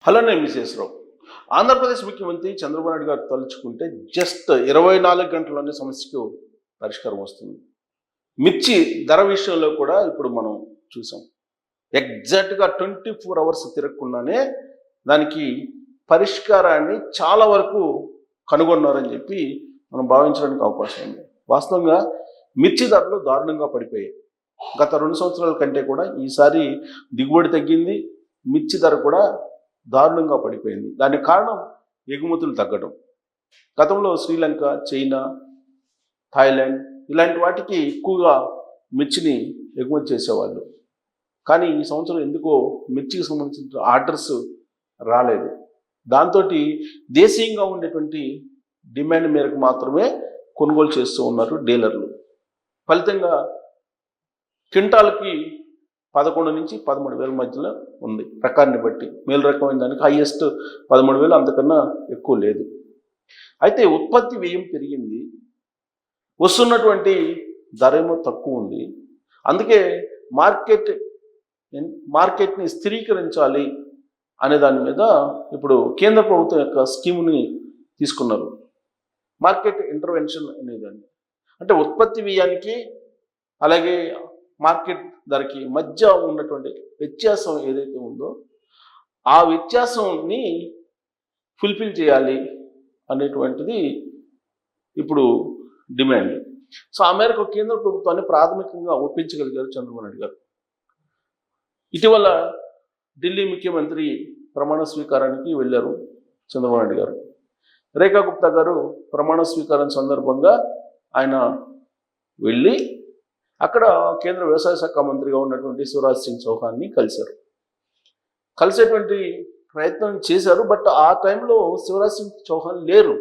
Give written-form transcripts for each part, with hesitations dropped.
Hello, నేను విశేషరావు. ఆంధ్రప్రదేశ్ ముఖ్యమంత్రి చంద్రబాబు నాయుడు గారు తలుచుకుంటే జస్ట్ 24 గంటల్లోనే సమస్యకు పరిష్కారం వస్తుంది. మిర్చి ధర విషయంలో కూడా ఇప్పుడు మనం చూసాం. ఎగ్జాక్ట్గా 24 అవర్స్ తిరగకుండానే దానికి పరిష్కారాన్ని చాలా వరకు కనుగొన్నారని చెప్పి మనం భావించడానికి అవకాశం ఉంది. వాస్తవంగా మిర్చి ధరలు దారుణంగా పడిపోయాయి. గత 2 సంవత్సరాల కంటే కూడా ఈసారి దిగుబడి తగ్గింది. మిర్చి ధర కూడా దారుణంగా పడిపోయింది. దానికి కారణం ఎగుమతులు తగ్గడం. గతంలో శ్రీలంక, చైనా, థాయిలాండ్ ఇలాంటి వాటికి ఎక్కువగా మిర్చిని ఎగుమతి చేసేవాళ్ళు. కానీ ఈ సంవత్సరం ఎందుకో మిర్చికి సంబంధించిన ఆర్డర్స్ రాలేదు. దాంతో దేశీయంగా ఉండేటువంటి డిమాండ్ మేరకు మాత్రమే కొనుగోలు చేస్తూ ఉన్నారు డీలర్లు. ఫలితంగా క్వింటాల్కి 11 నుంచి 13,000 మధ్యలో ఉంది రకాన్ని బట్టి. మేలు రకమైన దానికి హైయెస్ట్ 13,000, అంతకన్నా ఎక్కువ లేదు. అయితే ఉత్పత్తి వ్యయం పెరిగింది, వస్తున్నటువంటి ధర ఏమో తక్కువ ఉంది. అందుకే మార్కెట్ని స్థిరీకరించాలి అనే దాని మీద ఇప్పుడు కేంద్ర ప్రభుత్వం యొక్క స్కీముని తీసుకున్నారు. మార్కెట్ ఇంటర్వెన్షన్ అనేదాన్ని, అంటే ఉత్పత్తి వ్యయానికి అలాగే మార్కెట్ ధరకి మధ్య ఉన్నటువంటి వ్యత్యాసం ఏదైతే ఉందో ఆ వ్యత్యాసాన్ని ఫుల్ఫిల్ చేయాలి అనేటువంటిది ఇప్పుడు డిమాండ్. సో ఆ మేరకు కేంద్ర ప్రభుత్వాన్ని ప్రాథమికంగా ఒప్పించగలిగారు చంద్రబాబు నాయుడు గారు. ఇటీవల ఢిల్లీ ముఖ్యమంత్రి ప్రమాణ స్వీకారానికి వెళ్ళారు చంద్రబాబు నాయుడు గారు. రేఖా గుప్తా గారు ప్రమాణ స్వీకారం సందర్భంగా ఆయన వెళ్ళి అక్కడ కేంద్ర వ్యవసాయ శాఖ మంత్రిగా ఉన్నటువంటి శివరాజ్ సింగ్ చౌహాన్ని కలిసేటువంటి ప్రయత్నం చేశారు. బట్ ఆ టైంలో శివరాజ్ సింగ్ చౌహాన్ లేరు.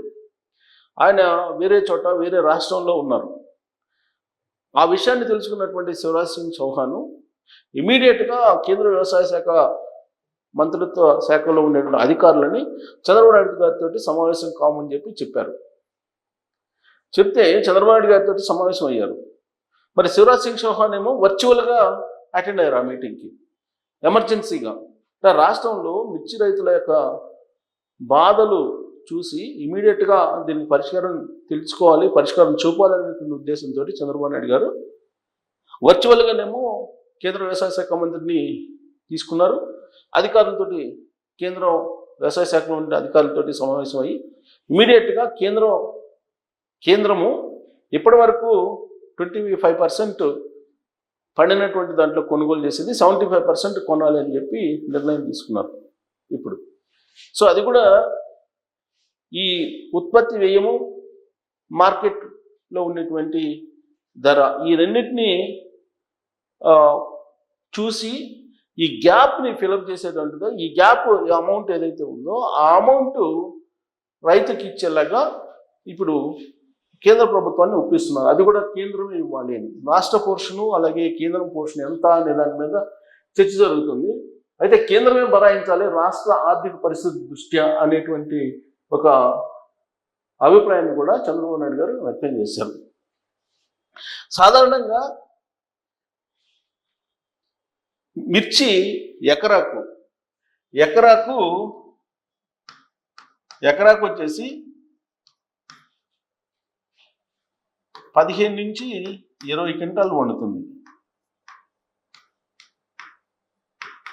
ఆయన వేరే చోట, వేరే రాష్ట్రంలో ఉన్నారు. ఆ విషయాన్ని తెలుసుకున్నటువంటి శివరాజ్ సింగ్ చౌహాన్ ఇమీడియట్గా కేంద్ర వ్యవసాయ శాఖ మంత్రిత్వ శాఖలో ఉండేటువంటి అధికారులని చంద్రబాబు నాయుడు గారితో సమావేశం కామని చెప్తే చంద్రబాబు నాయుడు గారితో సమావేశం అయ్యారు. మరి శివరాజ్ సింగ్ చౌహాన్ ఏమో వర్చువల్గా అటెండ్ అయ్యారు ఆ మీటింగ్కి ఎమర్జెన్సీగా. రాష్ట్రంలో మిర్చి రైతుల యొక్క బాధలు చూసి ఇమీడియట్గా దీన్ని పరిష్కారం తెలుసుకోవాలి, పరిష్కారం చూపాలనేటువంటి ఉద్దేశంతో చంద్రబాబు నాయుడు గారు వర్చువల్గానేమో కేంద్ర వ్యవసాయ శాఖ మంత్రిని తీసుకున్నారు. అధికారులతోటి కేంద్రం వ్యవసాయ శాఖలో ఉండే అధికారులతోటి సమావేశం అయ్యి ఇమీడియట్గా కేంద్రము ఇప్పటి వరకు 25% పండినటువంటి దాంట్లో కొనుగోలు చేసేది 75% కొనాలి అని చెప్పి నిర్ణయం తీసుకున్నారు ఇప్పుడు. సో అది కూడా ఈ ఉత్పత్తి వ్యయము, మార్కెట్లో ఉండేటువంటి ధర, ఈ రెండింటినీ చూసి ఈ గ్యాప్ని ఫిలప్ చేసేటువంటిదో, ఈ గ్యాప్ అమౌంట్ ఏదైతే ఉందో ఆ అమౌంట్ రైతుకి ఇచ్చేలాగా ఇప్పుడు కేంద్ర ప్రభుత్వాన్ని ఒప్పిస్తున్నారు. అది కూడా కేంద్రమే ఇవ్వాలి అని. రాష్ట్ర పోర్షను అలాగే కేంద్రం పోర్షన్ ఎంత అనే దాని మీద చర్చ జరుగుతుంది. అయితే కేంద్రమే భరాయించాలి రాష్ట్ర ఆర్థిక పరిస్థితి దృష్ట్యా అనేటువంటి ఒక అభిప్రాయాన్ని కూడా చంద్రబాబు నాయుడు గారు వ్యక్తం చేశారు. సాధారణంగా మిర్చి ఎకరాకు వచ్చేసి 15 నుంచి 20 క్వింటాలు పండుతుంది.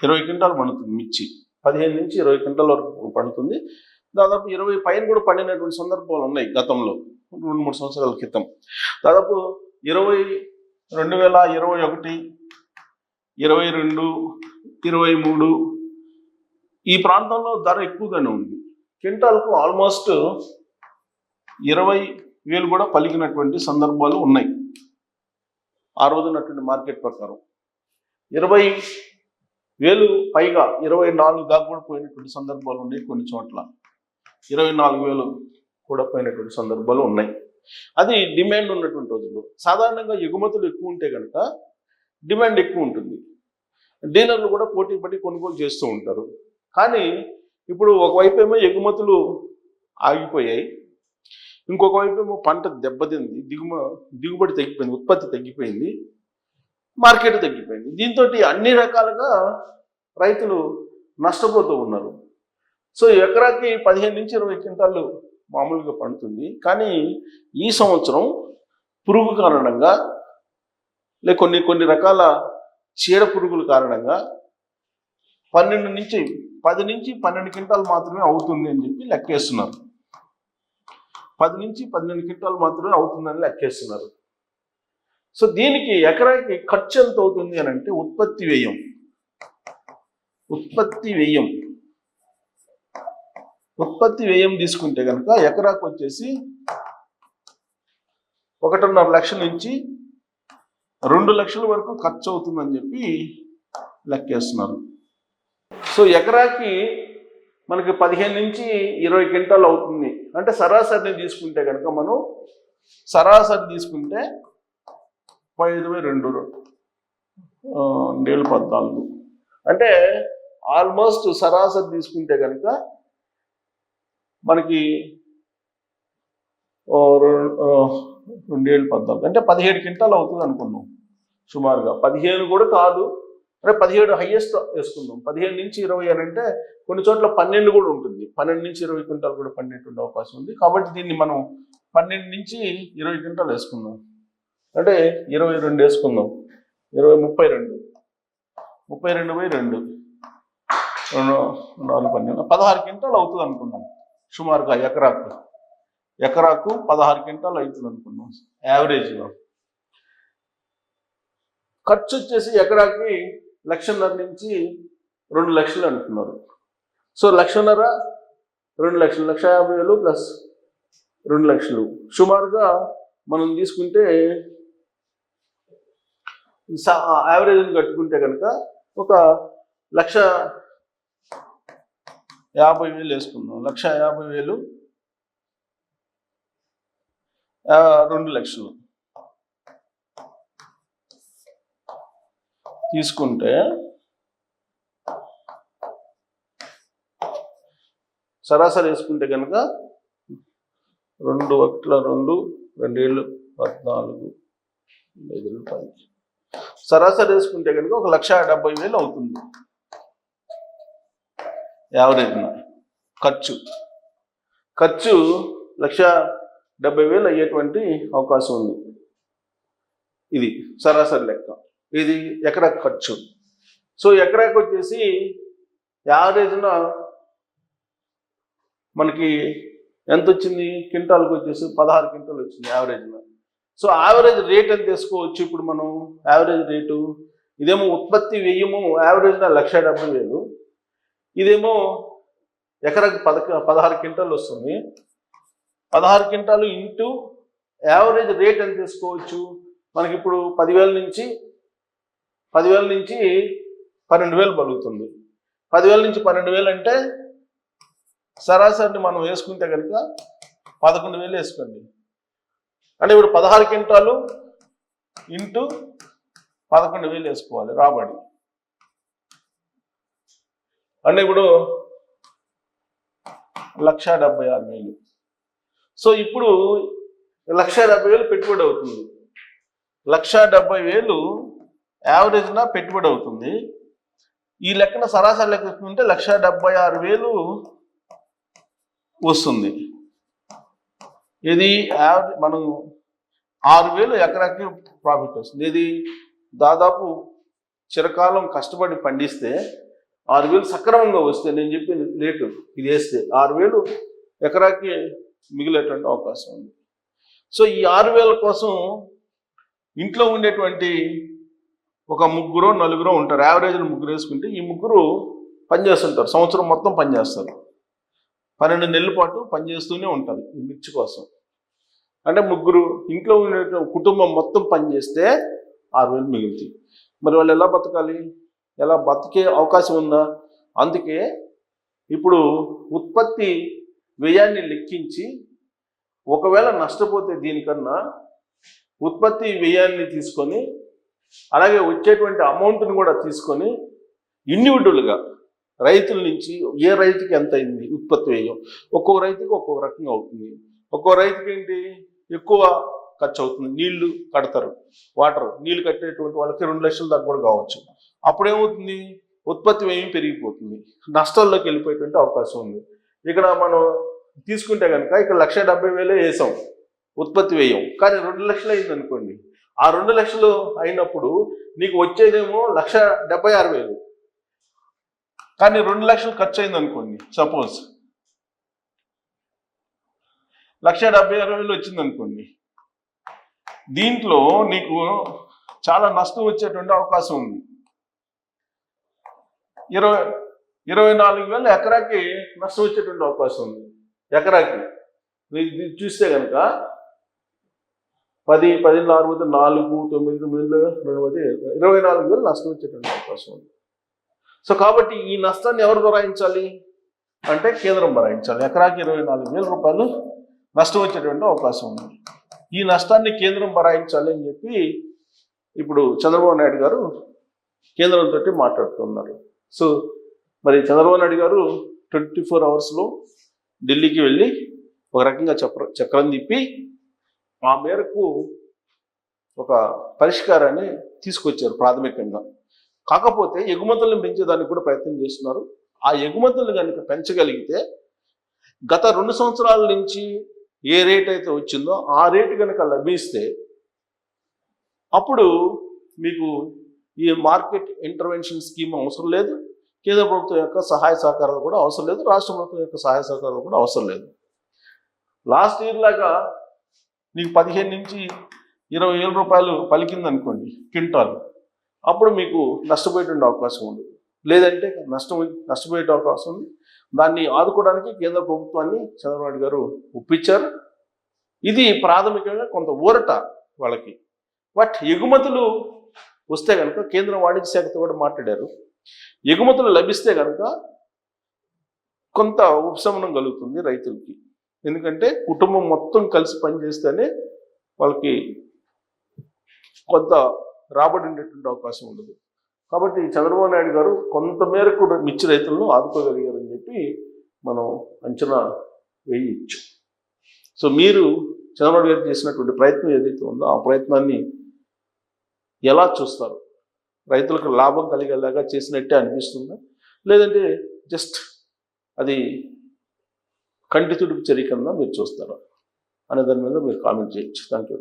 20 క్వింటాలు పండుతుంది మిర్చి. 15 నుంచి 20 క్వింటాల వరకు పండుతుంది. దాదాపు 20 పైన కూడా పండినటువంటి సందర్భాలు ఉన్నాయి గతంలో 2-3 సంవత్సరాల క్రితం. దాదాపు 2021, 22, 23 ఈ ప్రాంతంలో ధర ఎక్కువగానే ఉంది. క్వింటాల్కు ఆల్మోస్ట్ 20,000 కూడా పలికినటువంటి సందర్భాలు ఉన్నాయి. ఆ రోజు ఉన్నటువంటి మార్కెట్ ప్రకారం 20,000 పైగా 24 దాకా కూడా పోయినటువంటి సందర్భాలు ఉన్నాయి. కొన్ని చోట్ల 24,000 కూడా పోయినటువంటి సందర్భాలు ఉన్నాయి. అది డిమాండ్ ఉన్నటువంటి రోజుల్లో. సాధారణంగా ఎగుమతులు ఎక్కువ ఉంటే కనుక డిమాండ్ ఎక్కువ ఉంటుంది. డీలర్లు కూడా పోటీ పడి కొనుగోలు చేస్తూ ఉంటారు. కానీ ఇప్పుడు ఒకవైపు ఏమో ఎగుమతులు ఆగిపోయాయి, ఇంకొక వైపు ఏమో పంట దెబ్బతింది, దిగుబడి తగ్గిపోయింది, ఉత్పత్తి తగ్గిపోయింది, మార్కెట్ తగ్గిపోయింది. దీంతో అన్ని రకాలుగా రైతులు నష్టపోతూ ఉన్నారు. సో ఎకరాకి 15 నుంచి 20 క్వింటాలు మామూలుగా పండుతుంది. కానీ ఈ సంవత్సరం పురుగు కారణంగా లేక కొన్ని రకాల చీడ పురుగుల కారణంగా 10 నుంచి 12 క్వింటాలు మాత్రమే అవుతుంది అని చెప్పి లెక్కేస్తున్నారు. 10 నుంచి 12 క్వింటాలు మాత్రమే అవుతుందని లెక్కేస్తున్నారు. సో దీనికి ఎకరాకి ఖర్చు ఎంత అవుతుంది అని అంటే ఉత్పత్తి వ్యయం తీసుకుంటే కనుక ఎకరాకు వచ్చేసి 1.5 లక్షల నుంచి 2 లక్షల వరకు ఖర్చు అవుతుందని చెప్పి లెక్కేస్తున్నారు. సో ఎకరాకి మనకి 15 నుంచి 20 క్వింటాలు అవుతుంది అంటే సరాసరిని తీసుకుంటే కనుక మనం తీసుకుంటే 5/2 14 అంటే ఆల్మోస్ట్ సరాసరి తీసుకుంటే కనుక మనకి 2/14 అంటే 17 క్వింటాలు అవుతుంది అనుకున్నాం సుమారుగా. 15 కూడా కాదు, అంటే 17 హైయెస్ట్ వేసుకుందాం. 15 నుంచి 20 అని అంటే కొన్ని చోట్ల 12 కూడా ఉంటుంది. 12 నుంచి 20 క్వింటాలు కూడా పండేటువంటి అవకాశం ఉంది. కాబట్టి దీన్ని మనం 12 నుంచి 20 క్వింటాలు వేసుకుందాం. అంటే 22 వేసుకుందాం. 32/2 16 క్వింటాలు అవుతుంది అనుకున్నాం సుమారుగా. ఎకరాకు 16 క్వింటాలు అవుతుంది అనుకున్నాం యావరేజ్లో. ఖర్చు వచ్చేసి ఎకరాకి 1,50,000 నుంచి 2 లక్షలు అంటున్నారు. సో 1,50,000 2 లక్షలు, 1,50,000 ప్లస్ 2 లక్షలు సుమారుగా మనం తీసుకుంటే యావరేజ్ కట్టుకుంటే కనుక ఒక 1,50,000 వేసుకుందాం. 1,50,000 2 లక్షలు తీసుకుంటే సరాసరి వేసుకుంటే కనుక 2 1 2 14 5 సరాసరి వేసుకుంటే కనుక 1,70,000 అవుతుంది యావరేజ్. ఖర్చు 1,70,000 అయ్యేటువంటి అవకాశం ఉంది. ఇది సరాసరి లెక్క. ఇది ఎకరాకు ఖర్చు. సో ఎకరాకు వచ్చేసి యావరేజ్న మనకి ఎంత వచ్చింది? క్వింటాల్కి వచ్చేసి 16 క్వింటాలు వచ్చింది యావరేజ్న. సో యావరేజ్ రేట్ ఎంత తీసుకోవచ్చు ఇప్పుడు మనం? యావరేజ్ రేటు ఇదేమో ఉత్పత్తి వ్యయము యావరేజ్న 1,70,000, ఇదేమో ఎకరాకు 16 క్వింటాలు వస్తుంది. 16 క్వింటాలు ఇంటూ యావరేజ్ రేట్ ఎంత తీసుకోవచ్చు మనకి? ఇప్పుడు 10,000 నుంచి 12,000 పలుకుతుంది. 10,000 నుంచి 12,000 అంటే సరాసరిని మనం వేసుకుంటే కనుక 11,000 వేసుకోండి. అంటే ఇప్పుడు 16 క్వింటాలు ఇంటూ 11,000 వేసుకోవాలి రాబడి. అంటే ఇప్పుడు 1,76,000. సో ఇప్పుడు 1,70,000 పెట్టుబడి అవుతుంది. 1,70,000 యావరేజ్న పెట్టుబడి అవుతుంది. ఈ లెక్కన సరాసరి లెక్క చూసుకుంటే 1,76,000 వస్తుంది. ఇది మనం 6,000 ఎకరాకి ప్రాఫిట్ వస్తుంది. ఇది దాదాపు చిరకాలం కష్టపడి పండిస్తే 6,000 సక్రమంగా వస్తే, నేను చెప్పిన రేటు ఇది వేస్తే 6,000 ఎకరాకి మిగిలేటువంటి అవకాశం ఉంది. సో ఈ 6,000 కోసం ఇంట్లో ఉండేటువంటి ఒక 3 4 ఉంటారు. యావరేజ్ 3 వేసుకుంటే ఈ 3 పనిచేస్తుంటారు, సంవత్సరం మొత్తం పనిచేస్తారు. 12 నెలల పాటు పనిచేస్తూనే ఉంటారు ఈ మిర్చి కోసం. అంటే 3 ఇంట్లో ఉండే కుటుంబం మొత్తం పనిచేస్తే 6,000 మిగులుతాయి. మరి వాళ్ళు ఎలా బతకాలి? ఎలా బతికే అవకాశం ఉందా? అందుకే ఇప్పుడు ఉత్పత్తి వ్యయాన్ని లెక్కించి ఒకవేళ నష్టపోతే దీనికన్నా ఉత్పత్తి వ్యయాన్ని తీసుకొని అలాగే వచ్చేటువంటి అమౌంట్ని కూడా తీసుకొని ఇండివిజువల్గా రైతుల నుంచి ఏ రైతుకి ఎంత అయింది ఉత్పత్తి వ్యయం, ఒక్కో రైతుకి ఒక్కొక్క రకంగా అవుతుంది. ఒక్కో రైతుకి ఏంటి ఎక్కువ ఖర్చు అవుతుంది, నీళ్లు కడతారు, నీళ్లు కట్టేటువంటి వాళ్ళకి 2 లక్షల దాకా కూడా కావచ్చు. అప్పుడేమవుతుంది? ఉత్పత్తి వ్యయం పెరిగిపోతుంది, నష్టాల్లోకి వెళ్ళిపోయేటువంటి అవకాశం ఉంది. ఇక్కడ మనం తీసుకుంటే కనుక ఇక్కడ 1,70,000 వేసాం ఉత్పత్తి వ్యయం, కానీ 2 లక్షలు అయింది అనుకోండి. ఆ 2 లక్షలు అయినప్పుడు నీకు వచ్చేదేమో 1,76,000, కానీ 2 లక్షలు ఖర్చు అయింది అనుకోండి. సపోజ్ 1,76,000 వచ్చింది అనుకోండి. దీంట్లో నీకు చాలా నష్టం వచ్చేటువంటి అవకాశం ఉంది. 24,000 ఎకరాకి నష్టం వచ్చేటువంటి అవకాశం ఉంది. ఎకరాకి చూస్తే కనుక 10, 6, 4, 9, 24,000 నష్టం వచ్చేటువంటి అవకాశం ఉంది. సో కాబట్టి ఈ నష్టాన్ని ఎవరు భరాయించాలి అంటే కేంద్రం భరాయించాలి. ఎకరాకి 24,000 రూపాయలు నష్టం వచ్చేటువంటి అవకాశం ఉంది. ఈ నష్టాన్ని కేంద్రం భరాయించాలి అని చెప్పి ఇప్పుడు చంద్రబాబు నాయుడు గారు కేంద్రంతో మాట్లాడుతున్నారు. సో మరి చంద్రబాబు నాయుడు గారు 24 అవర్స్లో ఢిల్లీకి వెళ్ళి ఒక రకంగా చక్రం తిప్పి ఆ మేరకు ఒక పరిష్కారాన్ని తీసుకొచ్చారు ప్రాథమికంగా. కాకపోతే ఎగుమతులను పెంచేదానికి కూడా ప్రయత్నం చేస్తున్నారు. ఆ ఎగుమతులను కనుక పెంచగలిగితే గత 2 సంవత్సరాల నుంచి ఏ రేట్ అయితే వచ్చిందో ఆ రేటు కనుక లభిస్తే అప్పుడు మీకు ఈ మార్కెట్ ఇంటర్వెన్షన్ స్కీమ్ అవసరం లేదు, కేంద్ర ప్రభుత్వం యొక్క సహాయ సహకారాలు కూడా అవసరం లేదు, రాష్ట్ర ప్రభుత్వం యొక్క సహాయ సహకారాలు కూడా అవసరం లేదు. లాస్ట్ ఇయర్ లాగా నీకు 15 నుంచి 20,000 రూపాయలు పలికింది అనుకోండి క్వింటాల్, అప్పుడు మీకు నష్టపోయేటువంటి అవకాశం ఉంది. లేదంటే నష్టపోయే అవకాశం ఉంది. దాన్ని ఆదుకోవడానికి కేంద్ర ప్రభుత్వాన్ని చంద్రబాబు నాయుడు గారు ఒప్పించారు. ఇది ప్రాథమికంగా కొంత ఊరట వాళ్ళకి. బట్ ఎగుమతులు వస్తే కనుక కేంద్ర వాణిజ్య శాఖతో కూడా మాట్లాడారు. ఎగుమతులు లభిస్తే కనుక కొంత ఉపశమనం కలుగుతుంది రైతులకి. ఎందుకంటే కుటుంబం మొత్తం కలిసి పనిచేస్తేనే వాళ్ళకి కొంత రాబడి ఉండేటువంటి అవకాశం ఉండదు. కాబట్టి చంద్రబాబు నాయుడు గారు కొంతమేరకు మిర్చి రైతులను ఆదుకోగలిగారని చెప్పి మనం అంచనా వేయచ్చు. సో మీరు చంద్రబాబు గారు చేసినటువంటి ప్రయత్నం ఏదైతే ఉందో ఆ ప్రయత్నాన్ని ఎలా చూస్తారు? రైతులకు లాభం కలిగేలాగా చేసినట్టే అనిపిస్తుందా, లేదంటే జస్ట్ అది కంటి తుడుపు చర్య కింద మీరు చూస్తారా అనే దాని మీద మీరు కామెంట్ చేయొచ్చు. Thank you.